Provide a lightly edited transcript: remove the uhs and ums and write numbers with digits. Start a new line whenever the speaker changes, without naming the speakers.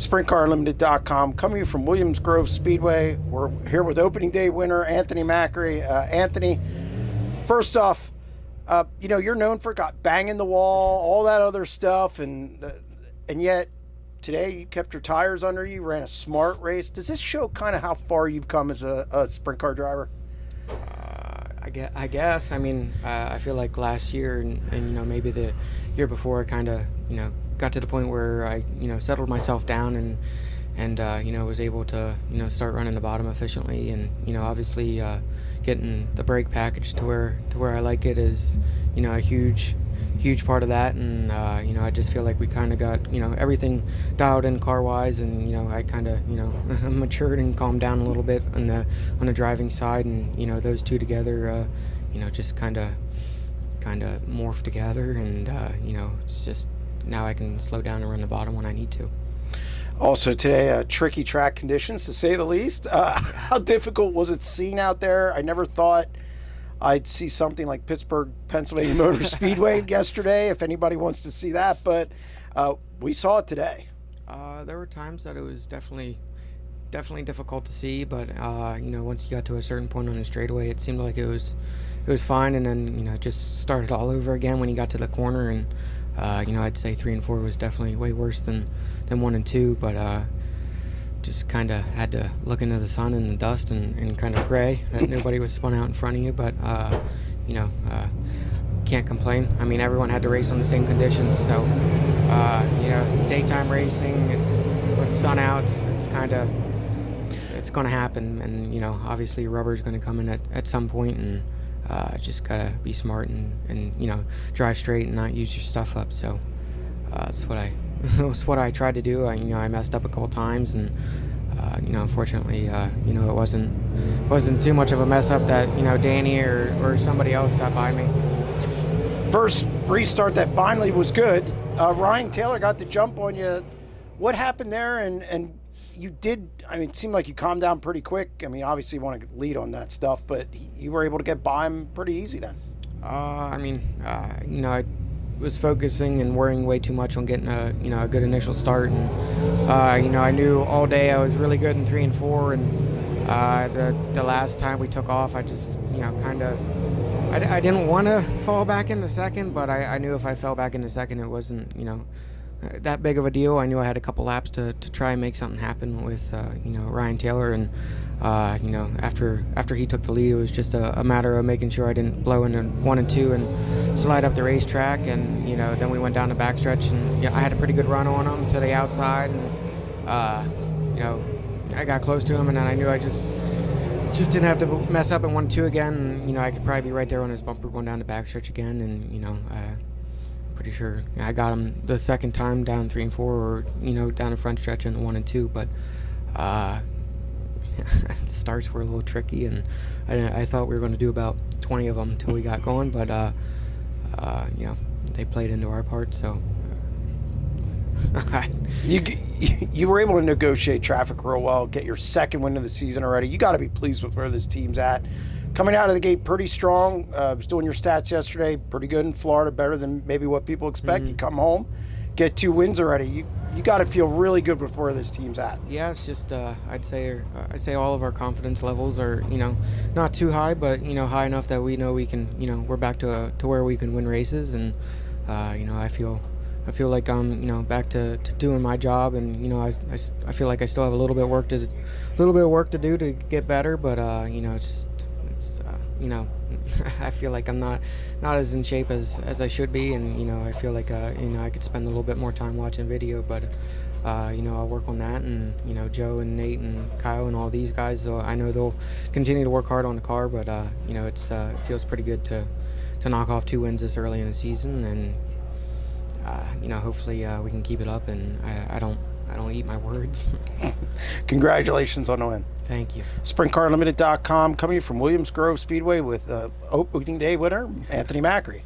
SprintCarUnlimited.com, coming from Williams Grove Speedway. We're here with opening day winner Anthony Macri. Anthony, first off, you're known for banging the wall, all that other stuff, and yet today you kept your tires under you, ran a smart race. Does this show kind of how far you've come as a sprint car driver?
I guess. I mean, I feel like last year and maybe the year before, I kind of got to the point where I settled myself down and was able to start running the bottom efficiently, and obviously getting the brake package to where I like it is a huge part of that, and I just feel like we kind of got everything dialed in car wise, and I kind of matured and calmed down a little bit on the driving side, and those two together just kind of morphed together, and it's just now I can slow down and run the bottom when I need to.
Also today, tricky track conditions to say the least. How difficult was it seeing out there? I never thought I'd see something like Pittsburgh, Pennsylvania Motor Speedway yesterday, if anybody wants to see that, but we saw it today.
There were times that it was definitely difficult to see, but once you got to a certain point on the straightaway, it seemed like it was fine, and then it just started all over again when you got to the corner, and I'd say 3 and 4 was definitely way worse than 1 and 2, but just kind of had to look into the sun and the dust and kind of pray that nobody was spun out in front of you, but can't complain. I mean, everyone had to race on the same conditions, so daytime racing, with sun out, it's kind of it's going to happen, and obviously rubber is going to come in at some point, and just gotta be smart and drive straight and not use your stuff up. So that's what I tried to do. I messed up a couple times, and unfortunately it wasn't too much of a mess up that Danny or somebody else got by me.
First restart that finally was good. Ryan Taylor got the jump on you. What happened there? And you did, it seemed like you calmed down pretty quick. Obviously you want to lead on that stuff, but you were able to get by him pretty easy then.
I was focusing and worrying way too much on getting a good initial start, and I knew all day I was really good in 3 and 4, and the last time we took off, I just I didn't want to fall back into second, but I knew if I fell back into second, it wasn't that big of a deal. I knew I had a couple laps to try and make something happen with Ryan Taylor, and after he took the lead, it was just a matter of making sure I didn't blow into 1 and 2 and slide up the racetrack, and then we went down the backstretch, and I had a pretty good run on him to the outside, and I got close to him, and then I knew I just didn't have to mess up in 1 and 2 again, and I could probably be right there on his bumper going down the backstretch again, and pretty sure I got him the second time down 3 and 4, or down the front stretch in 1 and 2, but the starts were a little tricky, and I thought we were going to do about 20 of them until we got going, but they played into our part, so
you were able to negotiate traffic real well, get your second win of the season already. You got to be pleased with where this team's at. Coming out of the gate pretty strong. I was doing your stats yesterday. Pretty good in Florida, better than maybe what people expect. Mm-hmm. You come home, get 2 wins already. You got to feel really good with where this team's at.
Yeah, it's just I'd say all of our confidence levels are not too high, but high enough that we know we can we're back to where we can win races, and I feel like I'm back to doing my job, and I feel like I still have a little bit of work to do to get better, but I feel like I'm not as in shape as I should be, and I feel like I could spend a little bit more time watching video, but I'll work on that, and Joe and Nate and Kyle and all these guys, I know they'll continue to work hard on the car, but it feels pretty good to knock off 2 wins this early in the season, and hopefully we can keep it up, and I don't eat my words.
Congratulations on the win.
Thank you.
SprintCarUnlimited.com, coming from Williams Grove Speedway with opening day winner Anthony Macri.